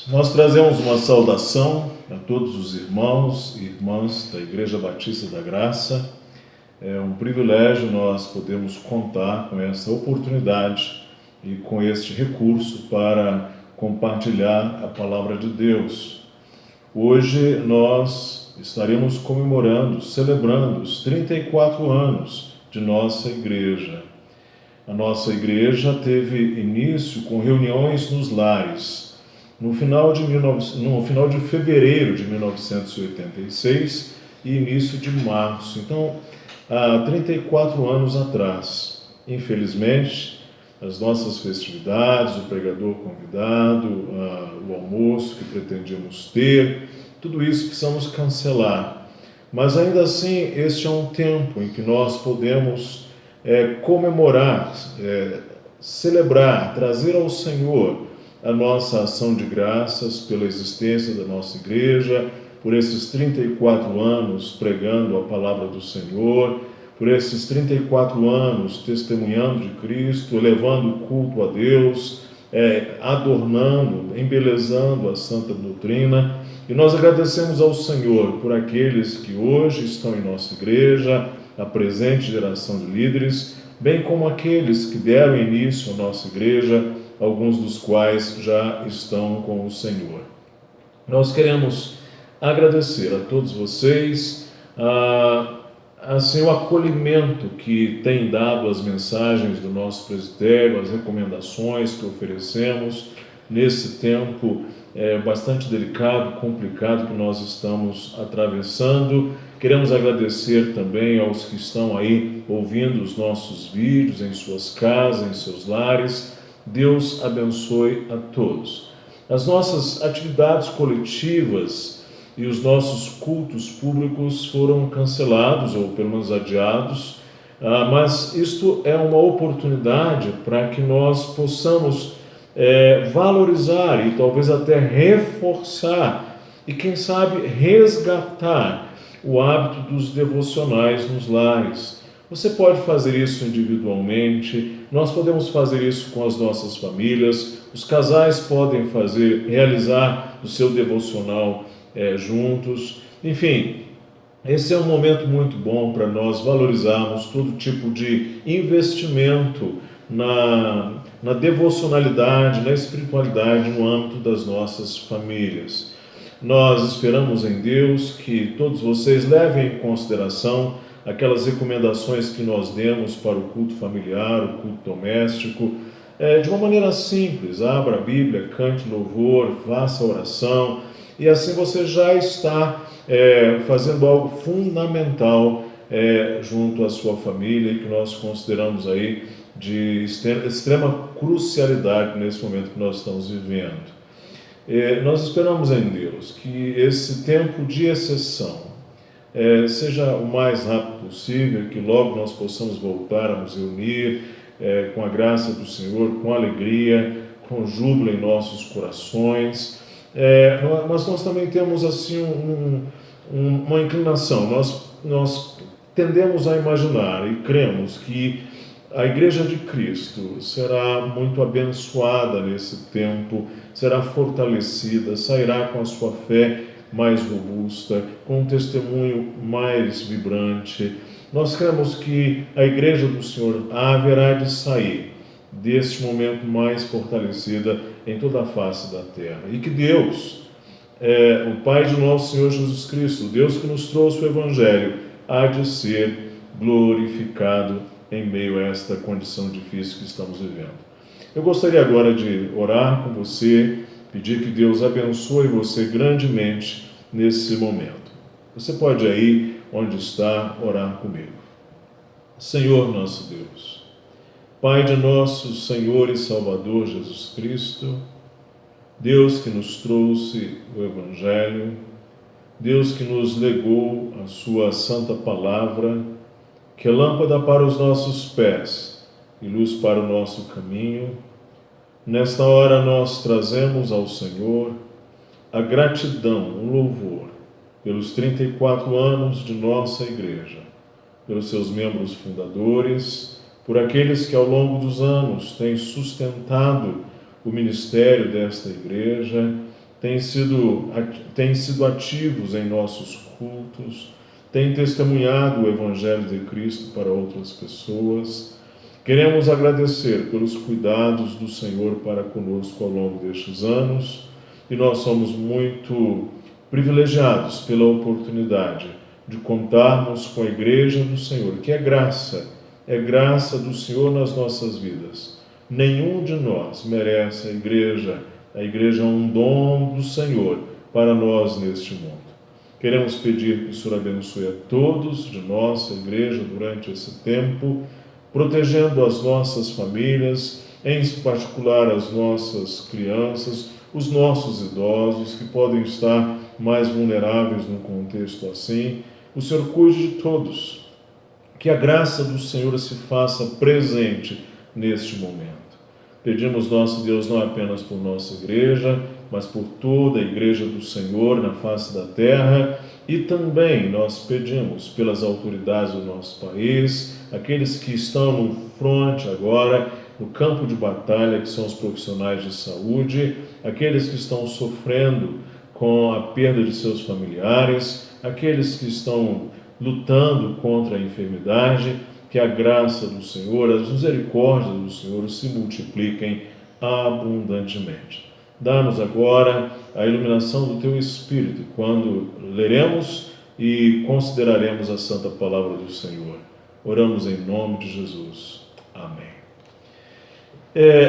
Nós trazemos uma saudação a todos os irmãos e irmãs da Igreja Batista da Graça. É um privilégio nós podermos contar com essa oportunidade e com este recurso para compartilhar a palavra de Deus. Hoje nós estaremos comemorando, celebrando os 34 anos de nossa igreja. A nossa igreja teve início com reuniões nos lares. No final de fevereiro de 1986 e início de março. Então, há 34 anos atrás. Infelizmente, as nossas festividades, o pregador convidado, o almoço que pretendíamos ter, tudo isso precisamos cancelar. Mas ainda assim, este é um tempo em que nós podemos comemorar, celebrar, trazer ao Senhor a nossa ação de graças pela existência da nossa igreja, por esses 34 anos pregando a palavra do Senhor, por esses 34 anos testemunhando de Cristo, levando o culto a Deus, adornando, embelezando a santa doutrina. E nós agradecemos ao Senhor por aqueles que hoje estão em nossa igreja, a presente geração de líderes, bem como aqueles que deram início à nossa igreja, alguns dos quais já estão com o Senhor. Nós queremos agradecer a todos vocês, assim, o acolhimento que tem dado às mensagens do nosso presbitério, as recomendações que oferecemos nesse tempo bastante delicado, complicado que nós estamos atravessando. Queremos agradecer também aos que estão aí ouvindo os nossos vídeos em suas casas, em seus lares. Deus abençoe a todos. As nossas atividades coletivas e os nossos cultos públicos foram cancelados ou pelo menos adiados, mas isto é uma oportunidade para que nós possamos valorizar e talvez até reforçar e quem sabe resgatar o hábito dos devocionais nos lares. Você pode fazer isso individualmente, nós podemos fazer isso com as nossas famílias, os casais podem realizar o seu devocional juntos. Enfim, esse é um momento muito bom para nós valorizarmos todo tipo de investimento na devocionalidade, na espiritualidade no âmbito das nossas famílias. Nós esperamos em Deus que todos vocês levem em consideração aquelas recomendações que nós demos para o culto familiar, o culto doméstico, de uma maneira simples. Abra a Bíblia, cante louvor, faça oração, e assim você já está fazendo algo fundamental junto à sua família e que nós consideramos aí de extrema crucialidade nesse momento que nós estamos vivendo. Nós esperamos em Deus que esse tempo de exceção seja o mais rápido possível, que logo nós possamos voltar a nos reunir com a graça do Senhor, com alegria, com júbilo em nossos corações. Mas nós também temos assim uma inclinação, nós tendemos a imaginar e cremos que a Igreja de Cristo será muito abençoada nesse tempo, será fortalecida, sairá com a sua fé mais robusta, com um testemunho mais vibrante. Nós cremos que a Igreja do Senhor haverá de sair deste momento mais fortalecida em toda a face da terra. E que Deus, o Pai de nosso Senhor Jesus Cristo, Deus que nos trouxe o Evangelho, há de ser glorificado em meio a esta condição difícil que estamos vivendo. Eu gostaria agora de orar com você, pedir que Deus abençoe você grandemente nesse momento. Você pode aí, onde está, orar comigo. Senhor nosso Deus, Pai de nosso Senhor e Salvador Jesus Cristo, Deus que nos trouxe o Evangelho, Deus que nos legou a sua santa palavra, que é lâmpada para os nossos pés e luz para o nosso caminho. Nesta hora nós trazemos ao Senhor a gratidão, o louvor, pelos 34 anos de nossa igreja, pelos seus membros fundadores, por aqueles que ao longo dos anos têm sustentado o ministério desta igreja têm sido ativos em nossos cultos, têm testemunhado o Evangelho de Cristo para outras pessoas. Queremos agradecer pelos cuidados do Senhor para conosco ao longo destes anos, e nós somos muito privilegiados pela oportunidade de contarmos com a Igreja do Senhor, que é graça do Senhor nas nossas vidas. Nenhum de nós merece a Igreja é um dom do Senhor para nós neste mundo. Queremos pedir que o Senhor abençoe a todos de nossa Igreja durante esse tempo, protegendo as nossas famílias, em particular as nossas crianças, os nossos idosos, que podem estar mais vulneráveis num contexto assim. O Senhor cuide de todos, que a graça do Senhor se faça presente neste momento. Pedimos, nosso Deus, não apenas por nossa igreja, mas por toda a igreja do Senhor na face da terra, e também nós pedimos pelas autoridades do nosso país, aqueles que estão no fronte agora, no campo de batalha, que são os profissionais de saúde, aqueles que estão sofrendo com a perda de seus familiares, aqueles que estão lutando contra a enfermidade. Que a graça do Senhor, as misericórdias do Senhor se multipliquem abundantemente. Dá-nos agora a iluminação do Teu Espírito, quando leremos e consideraremos a santa palavra do Senhor. Oramos em nome de Jesus. Amém.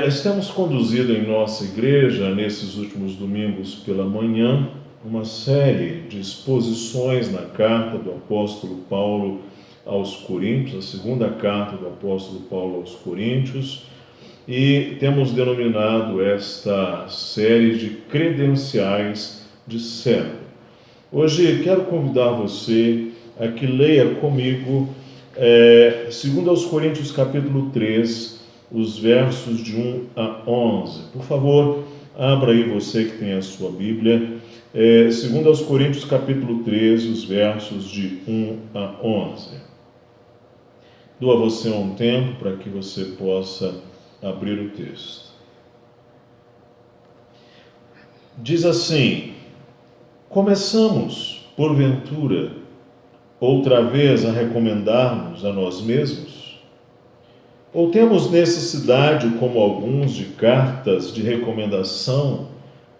Estamos conduzindo em nossa igreja, nesses últimos domingos pela manhã, uma série de exposições na carta do apóstolo Paulo aos Coríntios, a segunda carta do apóstolo Paulo aos Coríntios, e temos denominado esta série de credenciais de servo. Hoje quero convidar você a que leia comigo 2 aos Coríntios capítulo 3, os versos de 1 a 11. Por favor, abra aí você que tem a sua Bíblia, 2 aos Coríntios capítulo 3, os versos de 1 a 11. Dou a você um tempo para que você possa abrir o texto. Diz assim: começamos, porventura, outra vez a recomendar-nos a nós mesmos? Ou temos necessidade, como alguns, de cartas de recomendação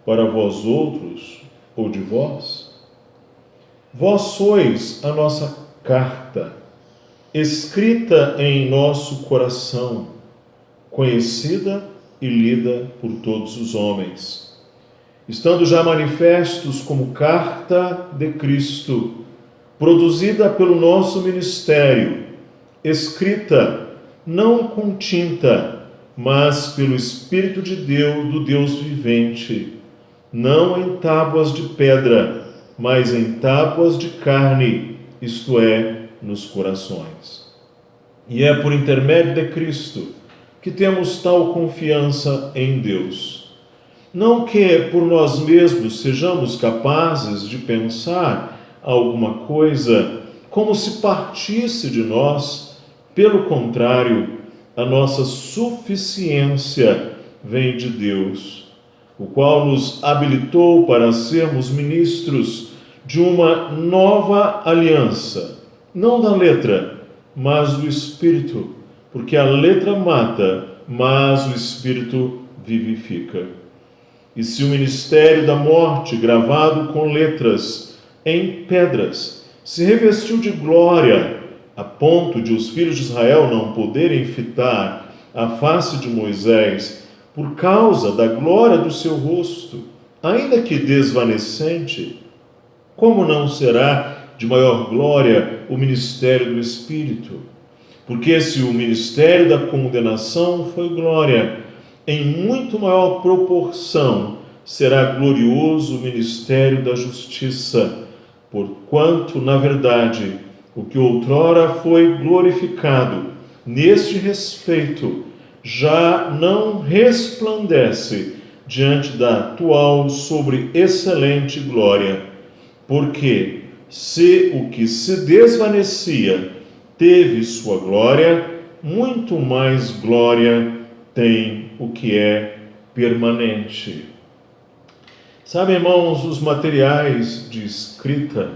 para vós outros ou de vós? Vós sois a nossa carta, escrita em nosso coração, conhecida e lida por todos os homens, estando já manifestos como carta de Cristo, produzida pelo nosso ministério, escrita não com tinta, mas pelo Espírito de Deus, do Deus vivente, não em tábuas de pedra, mas em tábuas de carne, isto é, nos corações. E é por intermédio de Cristo que temos tal confiança em Deus. Não que por nós mesmos sejamos capazes de pensar alguma coisa como se partisse de nós, pelo contrário, a nossa suficiência vem de Deus, o qual nos habilitou para sermos ministros de uma nova aliança, não da letra, mas do Espírito, porque a letra mata, mas o Espírito vivifica. E se o ministério da morte, gravado com letras em pedras, se revestiu de glória, a ponto de os filhos de Israel não poderem fitar a face de Moisés por causa da glória do seu rosto, ainda que desvanecente, como não será de maior glória o ministério do Espírito? Porque se o ministério da condenação foi glória, em muito maior proporção será glorioso o ministério da justiça, porquanto, na verdade, o que outrora foi glorificado, neste respeito, já não resplandece diante da atual sobre excelente glória, porque se o que se desvanecia teve sua glória, muito mais glória tem o que é permanente. Sabe, irmãos, os materiais de escrita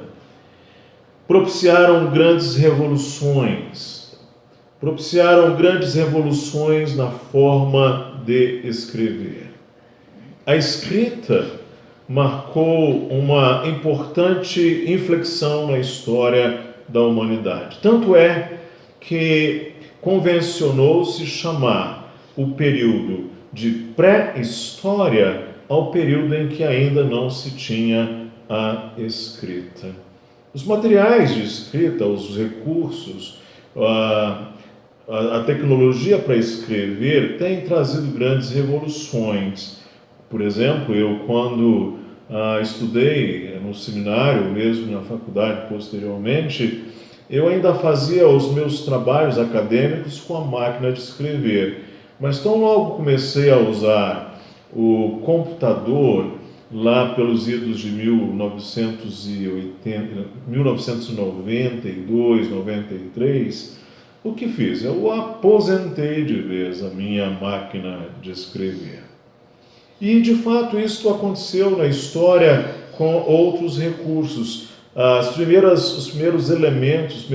propiciaram grandes revoluções na forma de escrever. A escrita marcou uma importante inflexão na história da humanidade. Tanto é que convencionou-se chamar o período de pré-história ao período em que ainda não se tinha a escrita. Os materiais de escrita, os recursos, a tecnologia para escrever tem trazido grandes revoluções. Por exemplo, eu quando estudei no seminário, mesmo na faculdade posteriormente, eu ainda fazia os meus trabalhos acadêmicos com a máquina de escrever. Mas tão logo comecei a usar o computador, lá pelos idos de 1992, 93, o que fiz? Eu aposentei de vez a minha máquina de escrever. E, de fato, isso aconteceu na história com outros recursos. Os primeiros elementos,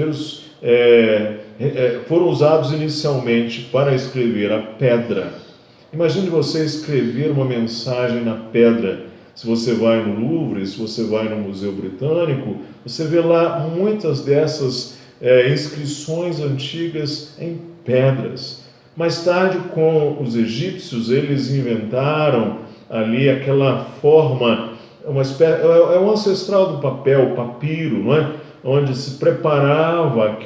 foram usados inicialmente para escrever a pedra. Imagine você escrever uma mensagem na pedra. Se você vai no Louvre, se você vai no Museu Britânico, você vê lá muitas dessas inscrições antigas em pedras. Mais tarde, com os egípcios, eles inventaram ali aquela forma, é um ancestral do papel, o papiro, não é? Onde se preparava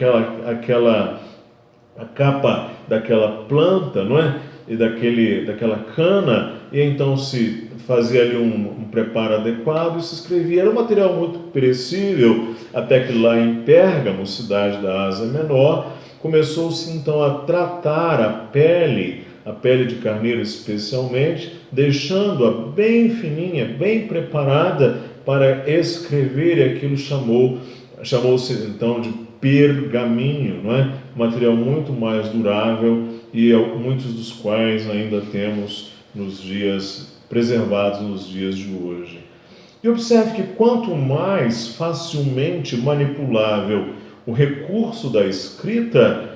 a capa daquela planta, não é? E daquela cana, e então se fazia ali um preparo adequado e se escrevia. Era um material muito perecível, até que lá em Pérgamo, cidade da Ásia Menor, começou-se então a tratar a pele de carneiro especialmente, deixando-a bem fininha, bem preparada para escrever, e aquilo chamou-se então de pergaminho, não é? Um material muito mais durável e muitos dos quais ainda temos preservados nos dias de hoje. E observe que quanto mais facilmente manipulável o recurso da escrita,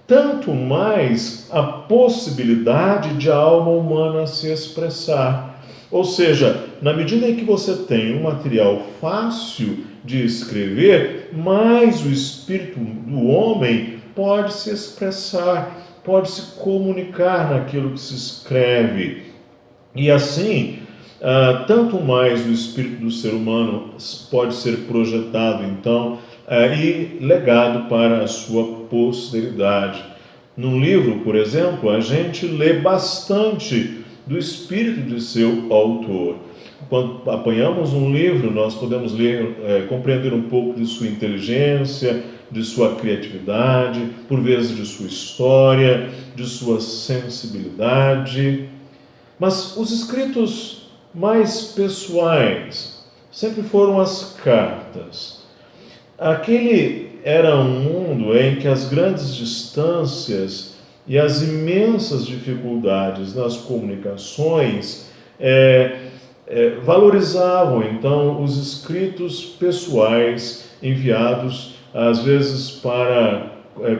tanto mais a possibilidade de a alma humana se expressar. Ou seja, na medida em que você tem um material fácil de escrever, mais o espírito do homem pode se expressar, pode se comunicar naquilo que se escreve. E assim, tanto mais o espírito do ser humano pode ser projetado, então, e legado para a sua posteridade. Num livro, por exemplo, a gente lê bastante do espírito de seu autor. Quando apanhamos um livro, nós podemos ler, compreender um pouco de sua inteligência, de sua criatividade, por vezes de sua história, de sua sensibilidade. Mas os escritos mais pessoais sempre foram as cartas. Aquele era um mundo em que as grandes distâncias e as imensas dificuldades nas comunicações valorizavam, então, os escritos pessoais enviados, às vezes, para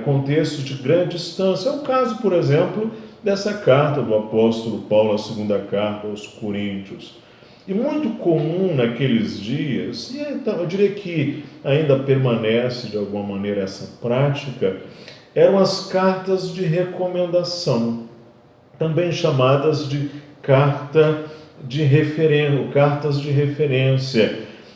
contextos de grande distância. É o caso, por exemplo, dessa carta do apóstolo Paulo, a segunda carta aos Coríntios. E muito comum naqueles dias, e então, eu diria que ainda permanece de alguma maneira essa prática, eram as cartas de recomendação, também chamadas de cartas de referência.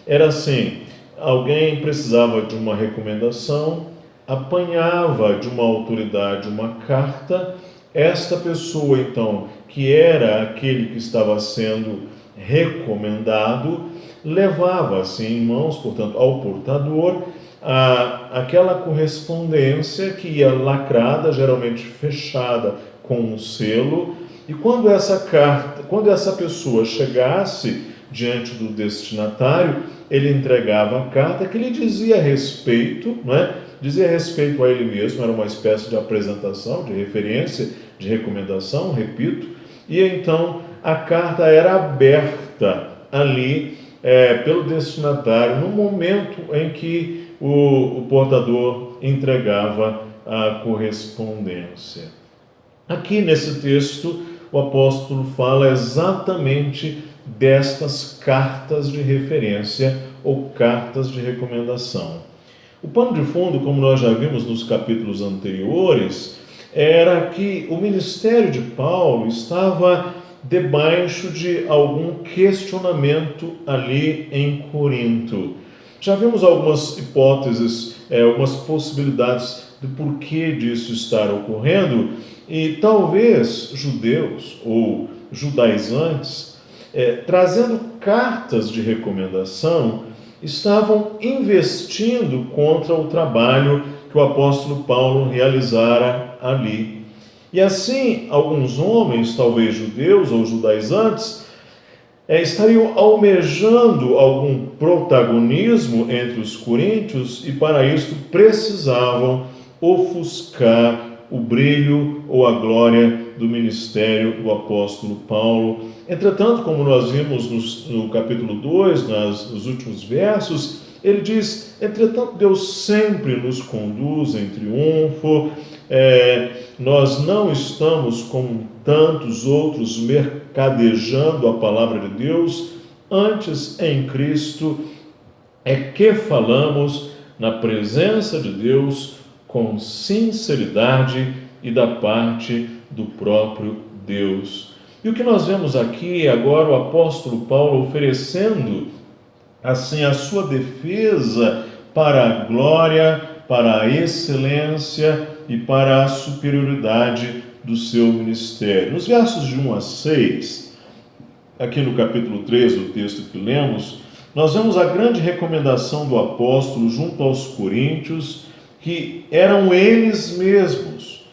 Era assim, alguém precisava de uma recomendação, apanhava de uma autoridade uma carta, esta pessoa então, que era aquele que estava sendo recomendado, levava assim em mãos, portanto, ao portador, aquela correspondência que ia lacrada, geralmente fechada com um selo, e quando essa pessoa chegasse diante do destinatário, ele entregava a carta que lhe dizia respeito, não é? Dizia respeito a ele mesmo, era uma espécie de apresentação, de referência, de recomendação, repito, e então a carta era aberta ali pelo destinatário no momento em que o portador entregava a correspondência. Aqui nesse texto, o apóstolo fala exatamente destas cartas de referência ou cartas de recomendação. O pano de fundo, como nós já vimos nos capítulos anteriores, era que o ministério de Paulo estava debaixo de algum questionamento ali em Corinto. Já vimos algumas hipóteses, algumas possibilidades do porquê disso estar ocorrendo, e talvez judeus ou judaizantes, trazendo cartas de recomendação, estavam investindo contra o trabalho que o apóstolo Paulo realizara ali. E assim, alguns homens, talvez judeus ou judaizantes, estariam almejando algum protagonismo entre os coríntios e para isso precisavam ofuscar o brilho ou a glória do ministério do apóstolo Paulo. Entretanto, como nós vimos no capítulo 2, nos últimos versos, ele diz: entretanto, Deus sempre nos conduz em triunfo, nós não estamos como tantos outros mercadejando a palavra de Deus, antes em Cristo é que falamos na presença de Deus com sinceridade e da parte do próprio Deus. E o que nós vemos aqui agora o apóstolo Paulo oferecendo assim a sua defesa para a glória, para a excelência e para a superioridade do seu ministério. Nos versos de 1 a 6, aqui no capítulo 3, o texto que lemos, nós vemos a grande recomendação do apóstolo junto aos coríntios, que eram eles mesmos,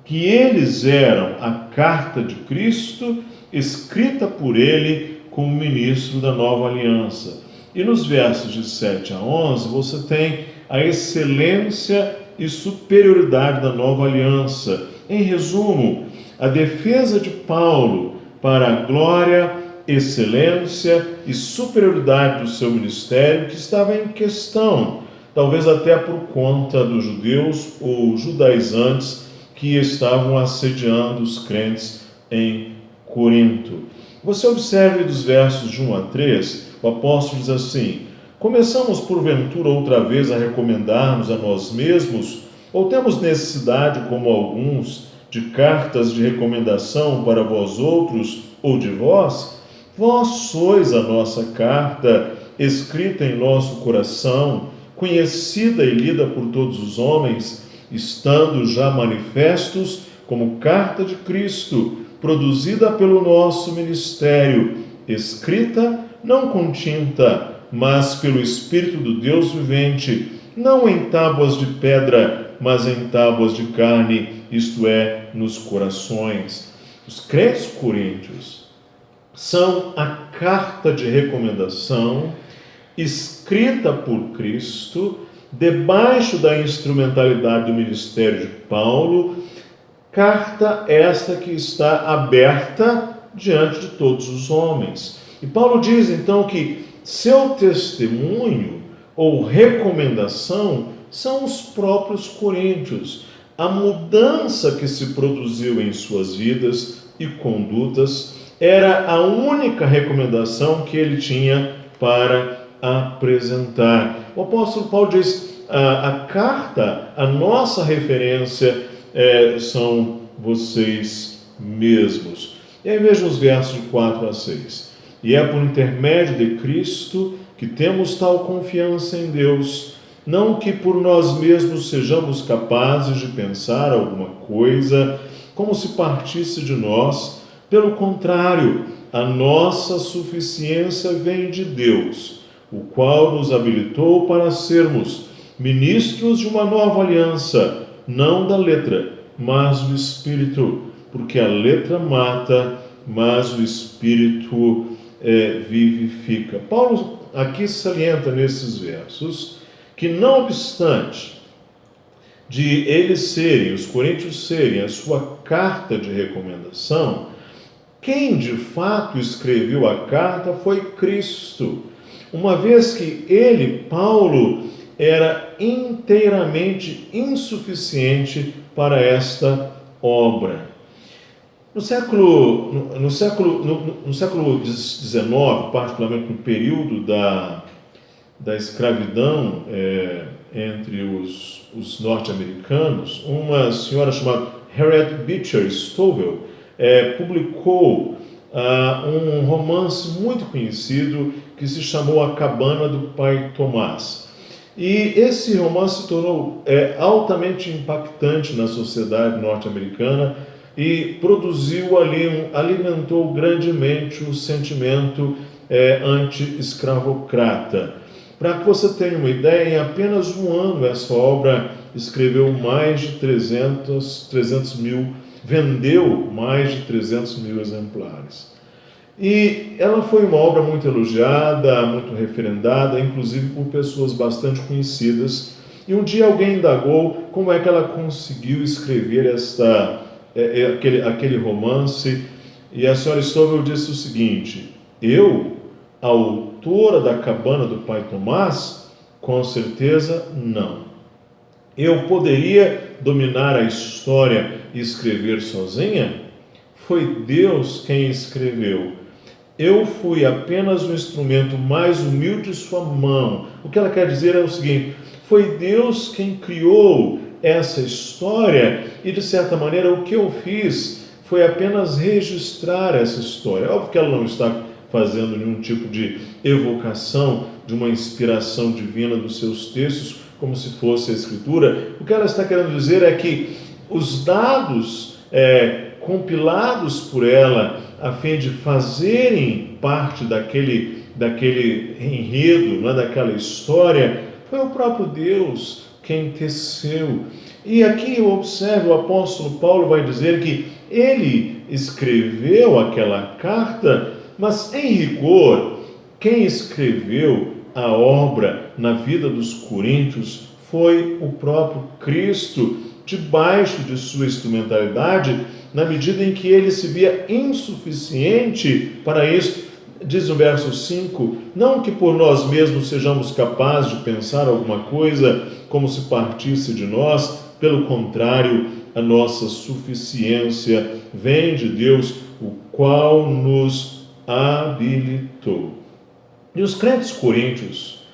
que eles eram a carta de Cristo, escrita por ele como ministro da nova aliança. E nos versos de 7 a 11, você tem a excelência e superioridade da nova aliança. Em resumo, a defesa de Paulo para a glória, excelência e superioridade do seu ministério que estava em questão, talvez até por conta dos judeus ou judaizantes que estavam assediando os crentes em Corinto. Você observe dos versos de 1 a 3, o apóstolo diz assim: começamos porventura outra vez a recomendar-nos a nós mesmos, ou temos necessidade, como alguns, de cartas de recomendação para vós outros ou de vós? Vós sois a nossa carta, escrita em nosso coração, conhecida e lida por todos os homens, estando já manifestos como carta de Cristo, produzida pelo nosso ministério, escrita não com tinta, mas pelo Espírito do Deus vivente, não em tábuas de pedra, mas em tábuas de carne, isto é, nos corações. Os crentes coríntios são a carta de recomendação escrita por Cristo, debaixo da instrumentalidade do ministério de Paulo, carta esta que está aberta diante de todos os homens. E Paulo diz então que seu testemunho ou recomendação são os próprios coríntios, a mudança que se produziu em suas vidas e condutas era a única recomendação que ele tinha para apresentar. O apóstolo Paulo diz: a carta, a nossa referência são vocês mesmos. E aí veja os versos de 4 a 6. E é por intermédio de Cristo que temos tal confiança em Deus, não que por nós mesmos sejamos capazes de pensar alguma coisa como se partisse de nós. Pelo contrário, a nossa suficiência vem de Deus, o qual nos habilitou para sermos ministros de uma nova aliança, não da letra, mas do Espírito, porque a letra mata, mas o Espírito vivifica. Paulo aqui salienta nesses versos que, não obstante de eles serem, os coríntios serem, a sua carta de recomendação, quem de fato escreveu a carta foi Cristo, uma vez que ele, Paulo, era inteiramente insuficiente para esta obra. No século XIX, particularmente no período da escravidão entre os norte-americanos, uma senhora chamada Harriet Beecher Stowe publicou um romance muito conhecido que se chamou A Cabana do Pai Tomás. E esse romance se tornou altamente impactante na sociedade norte-americana e produziu ali, alimentou grandemente o sentimento anti-escravocrata. Para que você tenha uma ideia, em apenas um ano essa obra escreveu mais de 300 mil, vendeu mais de 300 mil exemplares. E ela foi uma obra muito elogiada, muito referendada, inclusive por pessoas bastante conhecidas. E um dia alguém indagou como é que ela conseguiu escrever aquele romance. E a senhora Stowe disse o seguinte: eu, a autora da Cabana do Pai Tomás? Com certeza não. Eu poderia dominar a história e escrever sozinha? Foi Deus quem escreveu. Eu fui apenas um instrumento mais humilde de sua mão. O que ela quer dizer é o seguinte: foi Deus quem criou essa história e, de certa maneira, o que eu fiz foi apenas registrar essa história. Óbvio que ela não está fazendo nenhum tipo de evocação de uma inspiração divina dos seus textos, como se fosse a Escritura. O que ela está querendo dizer é que os dados compilados por ela a fim de fazerem parte daquele enredo, né, daquela história, foi o próprio Deus quem teceu. E aqui eu observo, o apóstolo Paulo vai dizer que ele escreveu aquela carta, mas em rigor, quem escreveu a obra na vida dos coríntios foi o próprio Cristo, debaixo de sua instrumentalidade, na medida em que ele se via insuficiente para isso. Diz o verso 5, não que por nós mesmos sejamos capazes de pensar alguma coisa como se partisse de nós, pelo contrário, a nossa suficiência vem de Deus, o qual nos habilitou. E os crentes coríntios,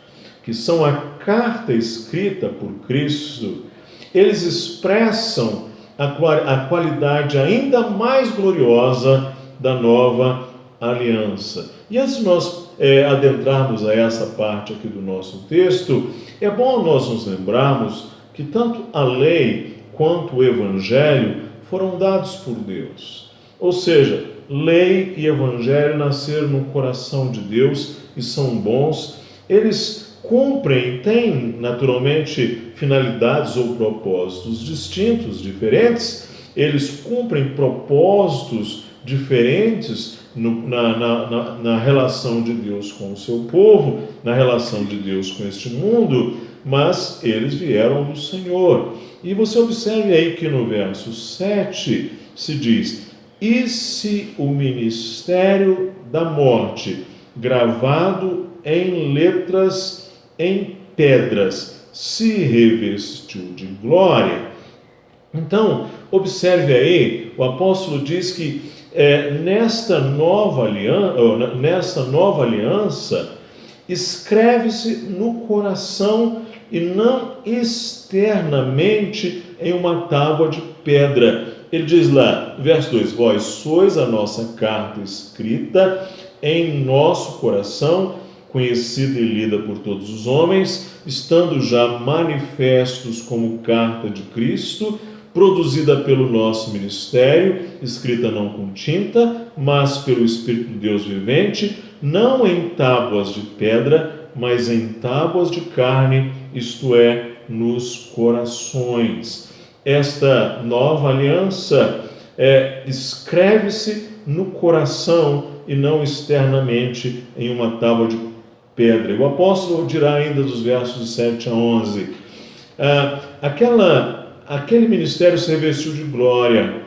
que são a carta escrita por Cristo, eles expressam a qualidade ainda mais gloriosa da nova aliança. E antes de nós adentrarmos a essa parte aqui do nosso texto, é bom nós nos lembrarmos que tanto a lei quanto o evangelho foram dados por Deus. Ou seja, lei e evangelho nasceram no coração de Deus e são bons. Eles cumprem, têm naturalmente finalidades ou propósitos distintos, diferentes. Eles cumprem propósitos diferentes na relação de Deus com o seu povo, na relação de Deus com este mundo, mas eles vieram do Senhor. E você observe aí que no verso 7 se diz: e se o ministério da morte, gravado em letras em pedras, se revestiu de glória. Então, observe aí, o apóstolo diz que nesta nova aliança, escreve-se no coração e não externamente em uma tábua de pedra. Ele diz lá, verso 2, vós sois a nossa carta escrita em nosso coração, conhecida e lida por todos os homens, estando já manifestos como carta de Cristo, produzida pelo nosso ministério, escrita não com tinta, mas pelo Espírito de Deus vivente, não em tábuas de pedra, mas em tábuas de carne, isto é, nos corações. Esta nova aliança escreve-se no coração e não externamente em uma tábua de pedra. O apóstolo dirá ainda dos versos 7 a 11, aquele ministério se revestiu de glória.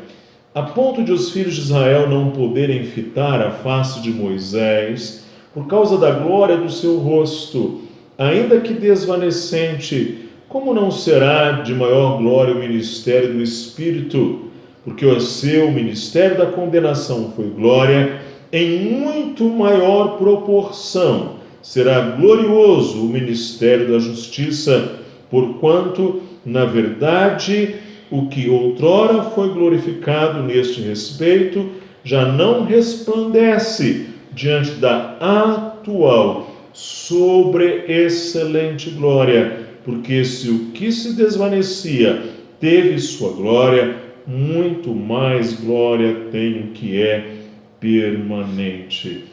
a ponto de os filhos de Israel não poderem fitar a face de Moisés, por causa da glória do seu rosto, ainda que desvanecente, como não será de maior glória o ministério do Espírito? Porque o seu ministério da condenação foi glória, em muito maior proporção será glorioso o ministério da justiça, porquanto, na verdade, o que outrora foi glorificado neste respeito já não resplandece diante da atual sobreexcelente glória, porque se o que se desvanecia teve sua glória, muito mais glória tem o que é permanente.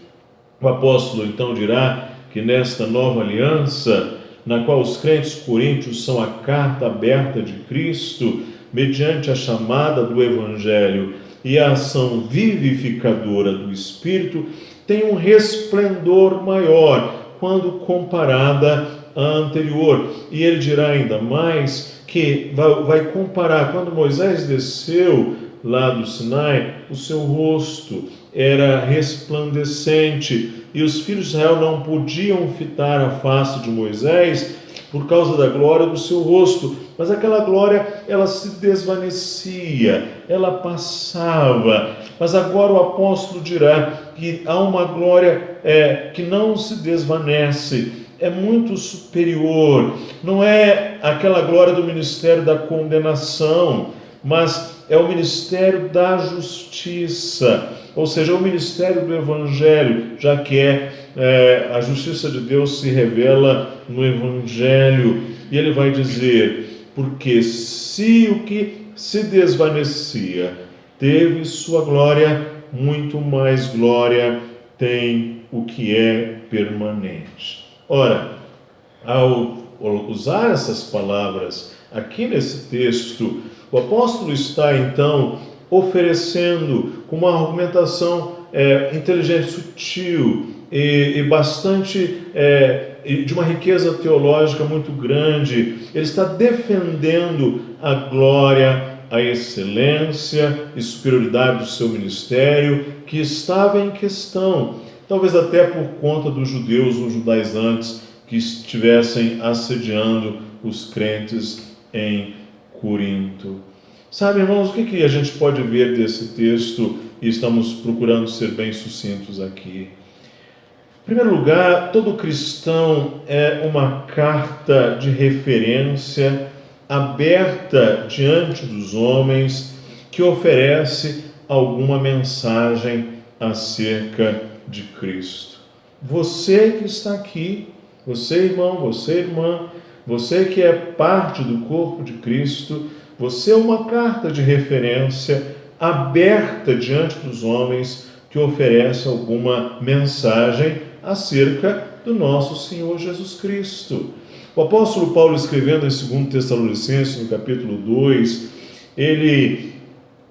O apóstolo então dirá que nesta nova aliança, na qual os crentes coríntios são a carta aberta de Cristo, mediante a chamada do Evangelho e a ação vivificadora do Espírito, tem um resplendor maior quando comparada à anterior. E ele dirá ainda mais que vai comparar, quando Moisés desceu lá do Sinai, o seu rosto era resplandecente e os filhos de Israel não podiam fitar a face de Moisés por causa da glória do seu rosto, mas aquela glória, ela se desvanecia, ela passava. Mas agora o apóstolo dirá que há uma glória que não se desvanece, é muito superior, não é aquela glória do ministério da condenação, mas é o ministério da justiça, ou seja, o ministério do Evangelho, já que a justiça de Deus se revela no Evangelho. E ele vai dizer, porque se o que se desvanecia teve sua glória, muito mais glória tem o que é permanente. Ora, ao usar essas palavras aqui nesse texto, o apóstolo está então oferecendo com uma argumentação inteligente, sutil e bastante de uma riqueza teológica muito grande. Ele está defendendo a glória, a excelência e superioridade do seu ministério, que estava em questão, talvez até por conta dos judeus, os judaizantes, que estivessem assediando os crentes em Corinto. Sabe, irmãos, o que a gente pode ver desse texto? E estamos procurando ser bem sucintos aqui. Em primeiro lugar, todo cristão é uma carta de referência aberta diante dos homens que oferece alguma mensagem acerca de Cristo. Você que está aqui, você irmão, você irmã, você que é parte do corpo de Cristo, você é uma carta de referência aberta diante dos homens que oferece alguma mensagem acerca do nosso Senhor Jesus Cristo. O apóstolo Paulo, escrevendo em 2 Tessalonicenses, no capítulo 2, ele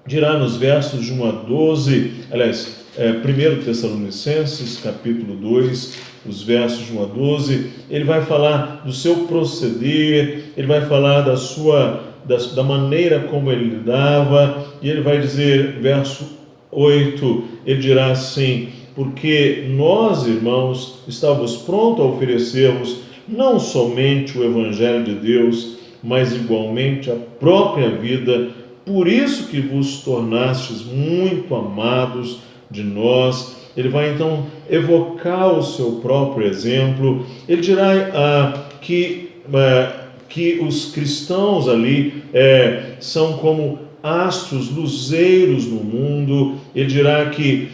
dirá nos versos de 1 a 12, aliás, 1 Tessalonicenses, capítulo 2, os versos de 1 a 12, ele vai falar do seu proceder, ele vai falar da maneira como ele lidava, e ele vai dizer, verso 8, ele dirá assim: porque nós, irmãos, estávamos prontos a oferecermos não somente o Evangelho de Deus, mas igualmente a própria vida, por isso que vos tornastes muito amados de nós. Ele vai então evocar o seu próprio exemplo. Ele dirá que os cristãos ali são como astros, luzeiros no mundo. Ele dirá que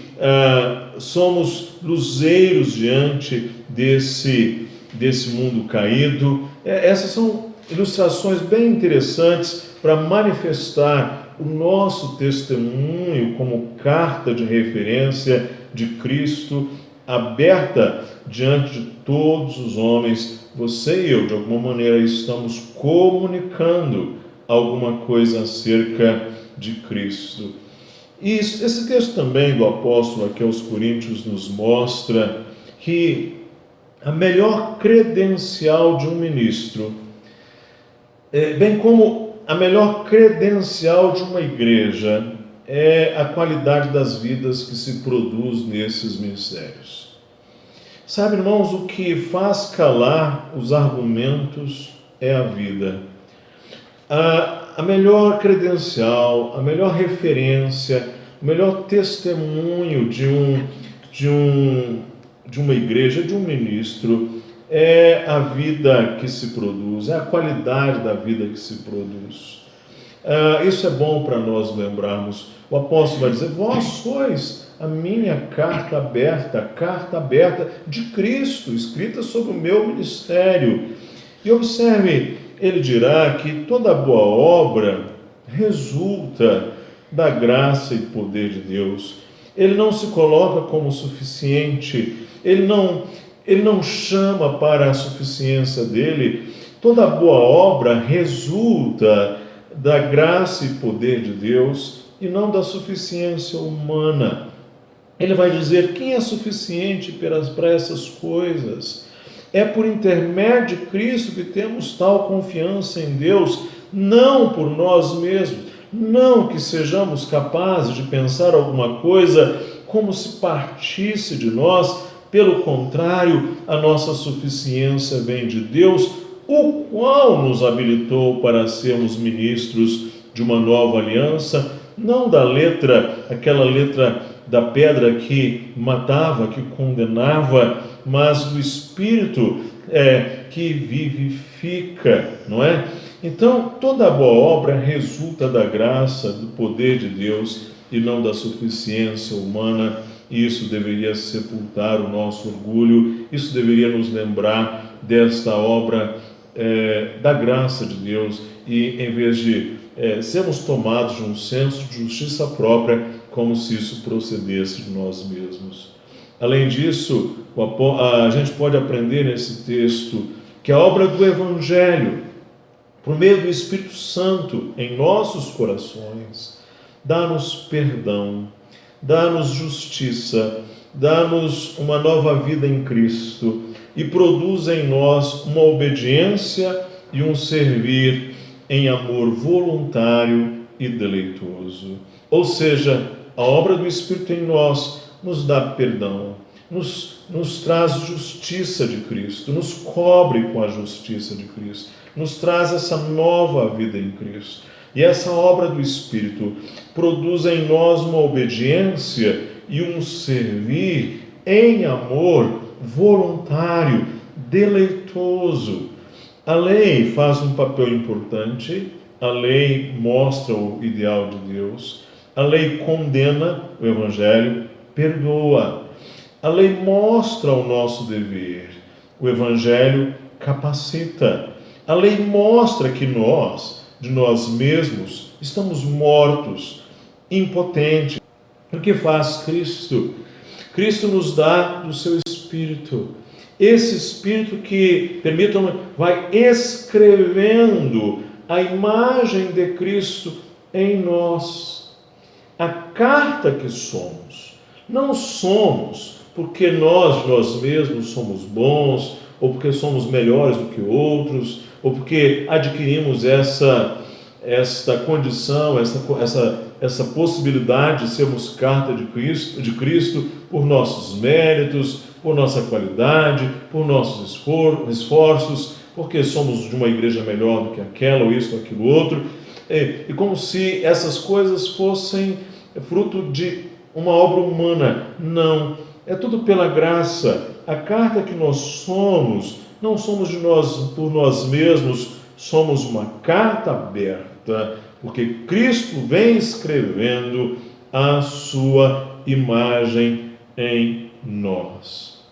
somos luzeiros diante desse mundo caído. Essas são ilustrações bem interessantes para manifestar o nosso testemunho como carta de referência de Cristo, aberta diante de todos os homens. Você e eu, de alguma maneira, estamos comunicando alguma coisa acerca de Cristo. E esse texto também do apóstolo aqui aos Coríntios nos mostra que a melhor credencial de um ministro, bem como a melhor credencial de uma igreja, é a qualidade das vidas que se produz nesses ministérios. Sabe, irmãos, o que faz calar os argumentos é a vida. A melhor credencial, a melhor referência, o melhor testemunho de uma igreja, de um ministro, é a vida que se produz, é a qualidade da vida que se produz. Isso é bom para nós lembrarmos. O apóstolo vai dizer: vós sois a minha carta aberta de Cristo, escrita sobre o meu ministério. E observe, ele dirá que toda boa obra resulta da graça e poder de Deus. Ele não se coloca como suficiente, ele não chama para a suficiência dele. Toda boa obra resulta da graça e poder de Deus e não da suficiência humana. Ele vai dizer: quem é suficiente para essas coisas? É por intermédio de Cristo que temos tal confiança em Deus, não por nós mesmos, não que sejamos capazes de pensar alguma coisa como se partisse de nós. Pelo contrário, a nossa suficiência vem de Deus, o qual nos habilitou para sermos ministros de uma nova aliança, não da letra, aquela letra da pedra que matava, que condenava, mas do Espírito que vivifica, não é? Então, toda boa obra resulta da graça, do poder de Deus e não da suficiência humana. E isso deveria sepultar o nosso orgulho, isso deveria nos lembrar desta obra da graça de Deus, e em vez de sermos tomados de um senso de justiça própria, como se isso procedesse de nós mesmos. Além disso, a gente pode aprender nesse texto que a obra do Evangelho, por meio do Espírito Santo em nossos corações, dá-nos perdão, dá-nos justiça, dá-nos uma nova vida em Cristo e produz em nós uma obediência e um servir em amor voluntário e deleitoso. Ou seja, a obra do Espírito em nós nos dá perdão, nos traz justiça de Cristo, nos cobre com a justiça de Cristo, nos traz essa nova vida em Cristo. E essa obra do Espírito produz em nós uma obediência e um servir em amor voluntário, deleitoso. A lei faz um papel importante, a lei mostra o ideal de Deus, a lei condena, o Evangelho perdoa. A lei mostra o nosso dever, o Evangelho capacita. A lei mostra que nós, de nós mesmos, estamos mortos, impotentes. O que faz Cristo? Cristo nos dá do seu Espírito. Esse Espírito que, permitam-me, vai escrevendo a imagem de Cristo em nós. A carta que somos. Não somos porque nós mesmos somos bons, ou porque somos melhores do que outros, ou porque adquirimos esta condição, essa possibilidade de sermos carta de Cristo por nossos méritos, por nossa qualidade, por nossos esforços, porque somos de uma igreja melhor do que aquela, ou isso, ou aquilo outro, e como se essas coisas fossem fruto de uma obra humana. Não, é tudo pela graça. A carta que nós somos, não somos de nós por nós mesmos, somos uma carta aberta, porque Cristo vem escrevendo a sua imagem em nós.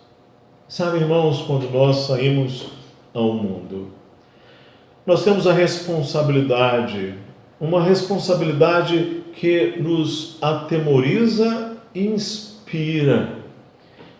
Sabe, irmãos, quando nós saímos ao mundo, nós temos a responsabilidade, uma responsabilidade que nos atemoriza e inspira,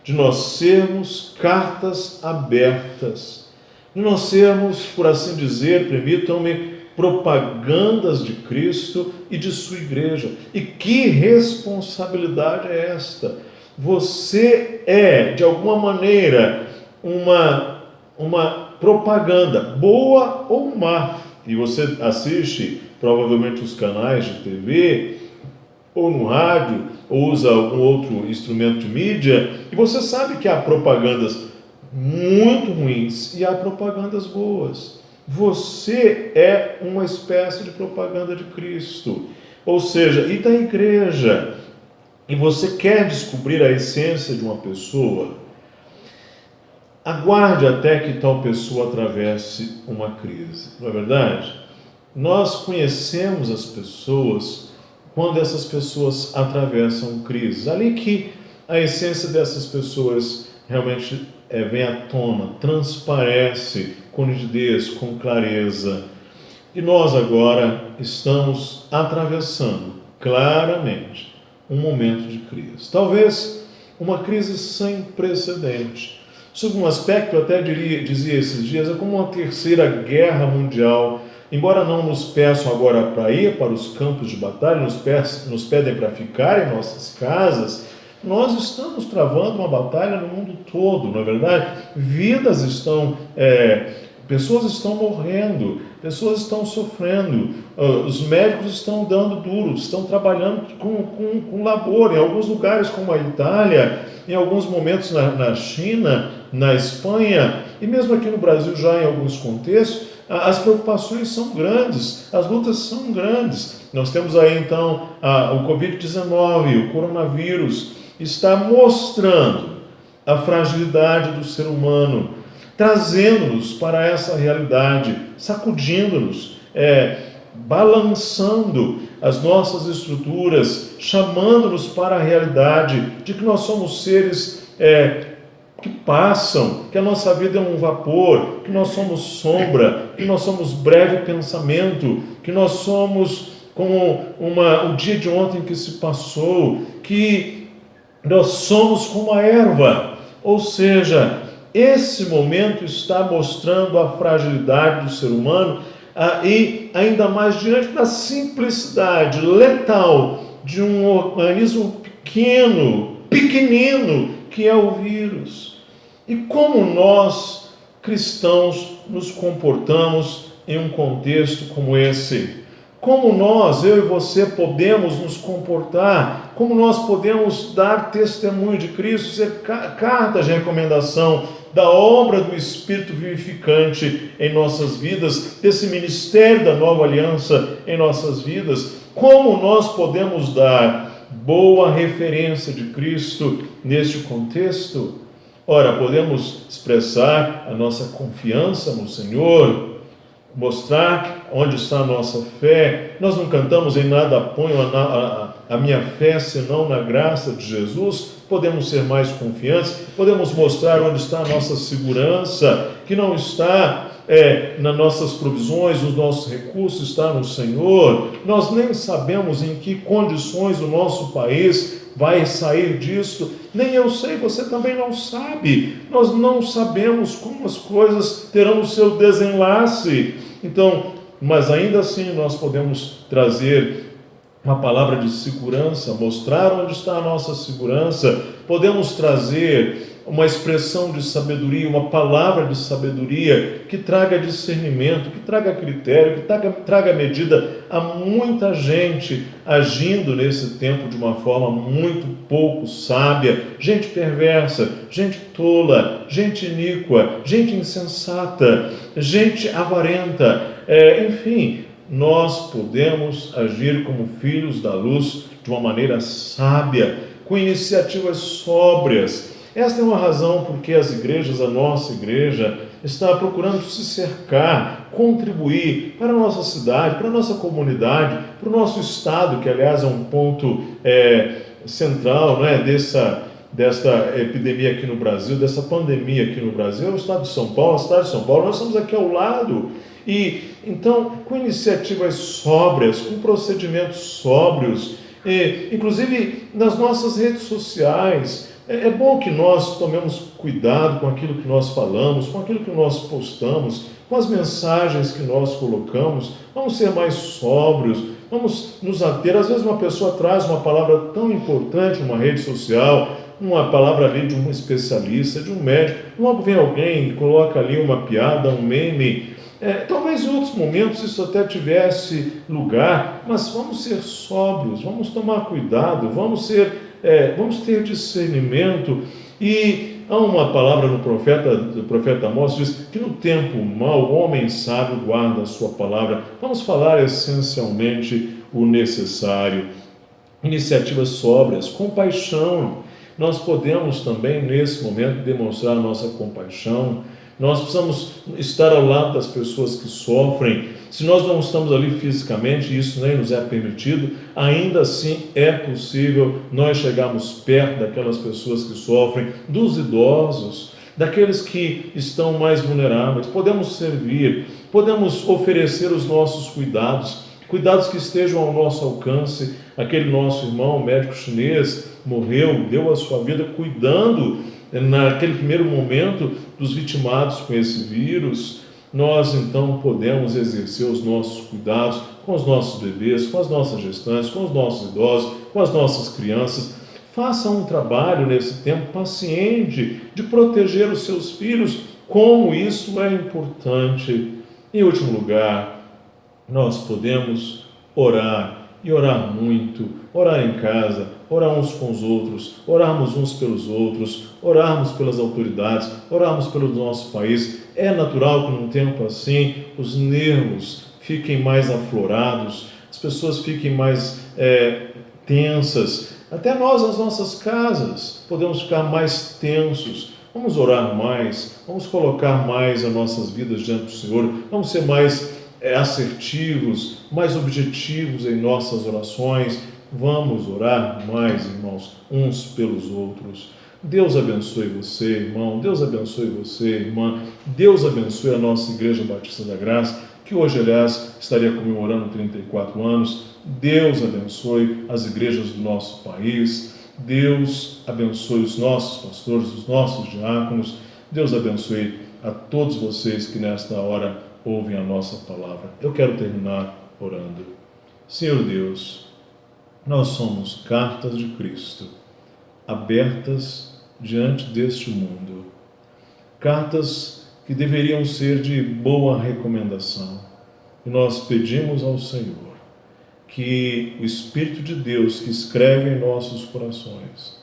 de nós sermos cartas abertas, de nós sermos, por assim dizer, permitam-me, propagandas de Cristo e de sua igreja. E que responsabilidade é esta? Você é, de alguma maneira, uma propaganda, boa ou má. E você assiste, provavelmente, os canais de TV, ou no rádio, ou usa algum outro instrumento de mídia, e você sabe que há propagandas muito ruins e há propagandas boas. Você é uma espécie de propaganda de Cristo. Ou seja, e da igreja, e você quer descobrir a essência de uma pessoa, aguarde até que tal pessoa atravesse uma crise. Não é verdade? Nós conhecemos as pessoas quando essas pessoas atravessam crises. Ali que a essência dessas pessoas realmente vem à tona, transparece com nitidez, com clareza. E nós agora estamos atravessando claramente um momento de crise. Talvez uma crise sem precedente. Sob um aspecto, eu até dizia esses dias, é como uma terceira guerra mundial. Embora não nos peçam agora para ir para os campos de batalha, nos pedem para ficar em nossas casas, nós estamos travando uma batalha no mundo todo, não é verdade? Vidas estão, pessoas estão morrendo, pessoas estão sofrendo, os médicos estão dando duro, estão trabalhando com labor. Em alguns lugares como a Itália, em alguns momentos na China, na Espanha, e mesmo aqui no Brasil já em alguns contextos, as preocupações são grandes, as lutas são grandes. Nós temos aí então o Covid-19, o coronavírus, está mostrando a fragilidade do ser humano, trazendo-nos para essa realidade, sacudindo-nos, balançando as nossas estruturas, chamando-nos para a realidade de que nós somos seres que passam, que a nossa vida é um vapor, que nós somos sombra, que nós somos breve pensamento, que nós somos como o dia de ontem que se passou, que nós somos como a erva. Ou seja, esse momento está mostrando a fragilidade do ser humano e ainda mais diante da simplicidade letal de um organismo pequenino, que é o vírus. E como nós, cristãos, nos comportamos em um contexto como esse? Como nós, eu e você, podemos nos comportar? Como nós podemos dar testemunho de Cristo, ser carta de recomendação da obra do Espírito vivificante em nossas vidas, desse ministério da nova aliança em nossas vidas? Como nós podemos dar boa referência de Cristo neste contexto? Ora, podemos expressar a nossa confiança no Senhor, mostrar onde está a nossa fé. Nós não cantamos em nada ponho a minha fé senão na graça de Jesus. Podemos ser mais confiantes, podemos mostrar onde está a nossa segurança, que não está nas nossas provisões, nos nossos recursos, está no Senhor. Nós nem sabemos em que condições o nosso país vai sair disso, nem eu sei, você também não sabe. Nós não sabemos como as coisas terão o seu desenlace. Então, mas ainda assim nós podemos trazer uma palavra de segurança, mostrar onde está a nossa segurança. Podemos trazer uma expressão de sabedoria, uma palavra de sabedoria que traga discernimento, que traga critério, que traga medida a muita gente agindo nesse tempo de uma forma muito pouco sábia, gente perversa, gente tola, gente iníqua, gente insensata, gente avarenta, enfim. Nós podemos agir como filhos da luz de uma maneira sábia, com iniciativas sóbrias. Esta é uma razão porque as igrejas, a nossa igreja, está procurando se cercar, contribuir para a nossa cidade, para a nossa comunidade, para o nosso estado, que aliás é um ponto central, né, desta epidemia aqui no Brasil, dessa pandemia aqui no Brasil, é o estado de São Paulo, a cidade de São Paulo. Nós estamos aqui ao lado. E então, com iniciativas sóbrias, com procedimentos sóbrios, inclusive nas nossas redes sociais, é bom que nós tomemos cuidado com aquilo que nós falamos, com aquilo que nós postamos, com as mensagens que nós colocamos. Vamos ser mais sóbrios, vamos nos ater. Às vezes uma pessoa traz uma palavra tão importante numa rede social, uma palavra ali de um especialista, de um médico, logo vem alguém e coloca ali uma piada, um meme. Talvez em outros momentos isso até tivesse lugar, mas vamos ser sóbrios, vamos tomar cuidado, vamos ter discernimento. E há uma palavra do profeta Amós, diz que no tempo mau o homem sábio guarda a sua palavra. Vamos falar essencialmente o necessário. Iniciativas sóbrias, compaixão. Nós podemos também, nesse momento, demonstrar nossa compaixão. Nós precisamos estar ao lado das pessoas que sofrem. Se nós não estamos ali fisicamente, isso nem nos é permitido, ainda assim é possível nós chegarmos perto daquelas pessoas que sofrem, dos idosos, daqueles que estão mais vulneráveis. Podemos servir, podemos oferecer os nossos cuidados que estejam ao nosso alcance. Aquele nosso irmão, médico chinês, morreu, deu a sua vida cuidando, naquele primeiro momento, dos vitimados com esse vírus. Nós, então, podemos exercer os nossos cuidados com os nossos bebês, com as nossas gestantes, com os nossos idosos, com as nossas crianças. Faça um trabalho nesse tempo paciente de proteger os seus filhos. Como isso é importante. Em último lugar, nós podemos orar, e orar muito, orar em casa, orar uns com os outros, orarmos uns pelos outros, orarmos pelas autoridades, orarmos pelo nosso país. É natural que num tempo assim os nervos fiquem mais aflorados, as pessoas fiquem mais tensas. Até nós, nas nossas casas, podemos ficar mais tensos. Vamos orar mais, vamos colocar mais as nossas vidas diante do Senhor, vamos ser mais assertivos, mais objetivos em nossas orações. Vamos orar mais, irmãos, uns pelos outros. Deus abençoe você, irmão. Deus abençoe você, irmã. Deus abençoe a nossa Igreja Batista da Graça, que hoje, aliás, estaria comemorando 34 anos. Deus abençoe as igrejas do nosso país. Deus abençoe os nossos pastores, os nossos diáconos. Deus abençoe a todos vocês que nesta hora ouvem a nossa palavra. Eu quero terminar orando. Senhor Deus, nós somos cartas de Cristo, abertas diante deste mundo. Cartas que deveriam ser de boa recomendação. E nós pedimos ao Senhor que o Espírito de Deus que escreve em nossos corações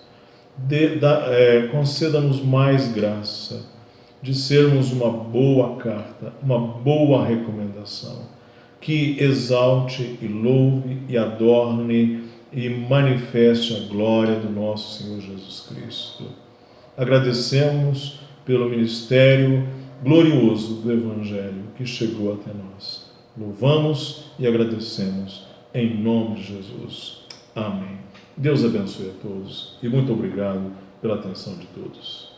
conceda-nos mais graça de sermos uma boa carta, uma boa recomendação, que exalte e louve e adorne e manifeste a glória do nosso Senhor Jesus Cristo. Agradecemos pelo ministério glorioso do Evangelho que chegou até nós. Louvamos e agradecemos em nome de Jesus. Amém. Deus abençoe a todos e muito obrigado pela atenção de todos.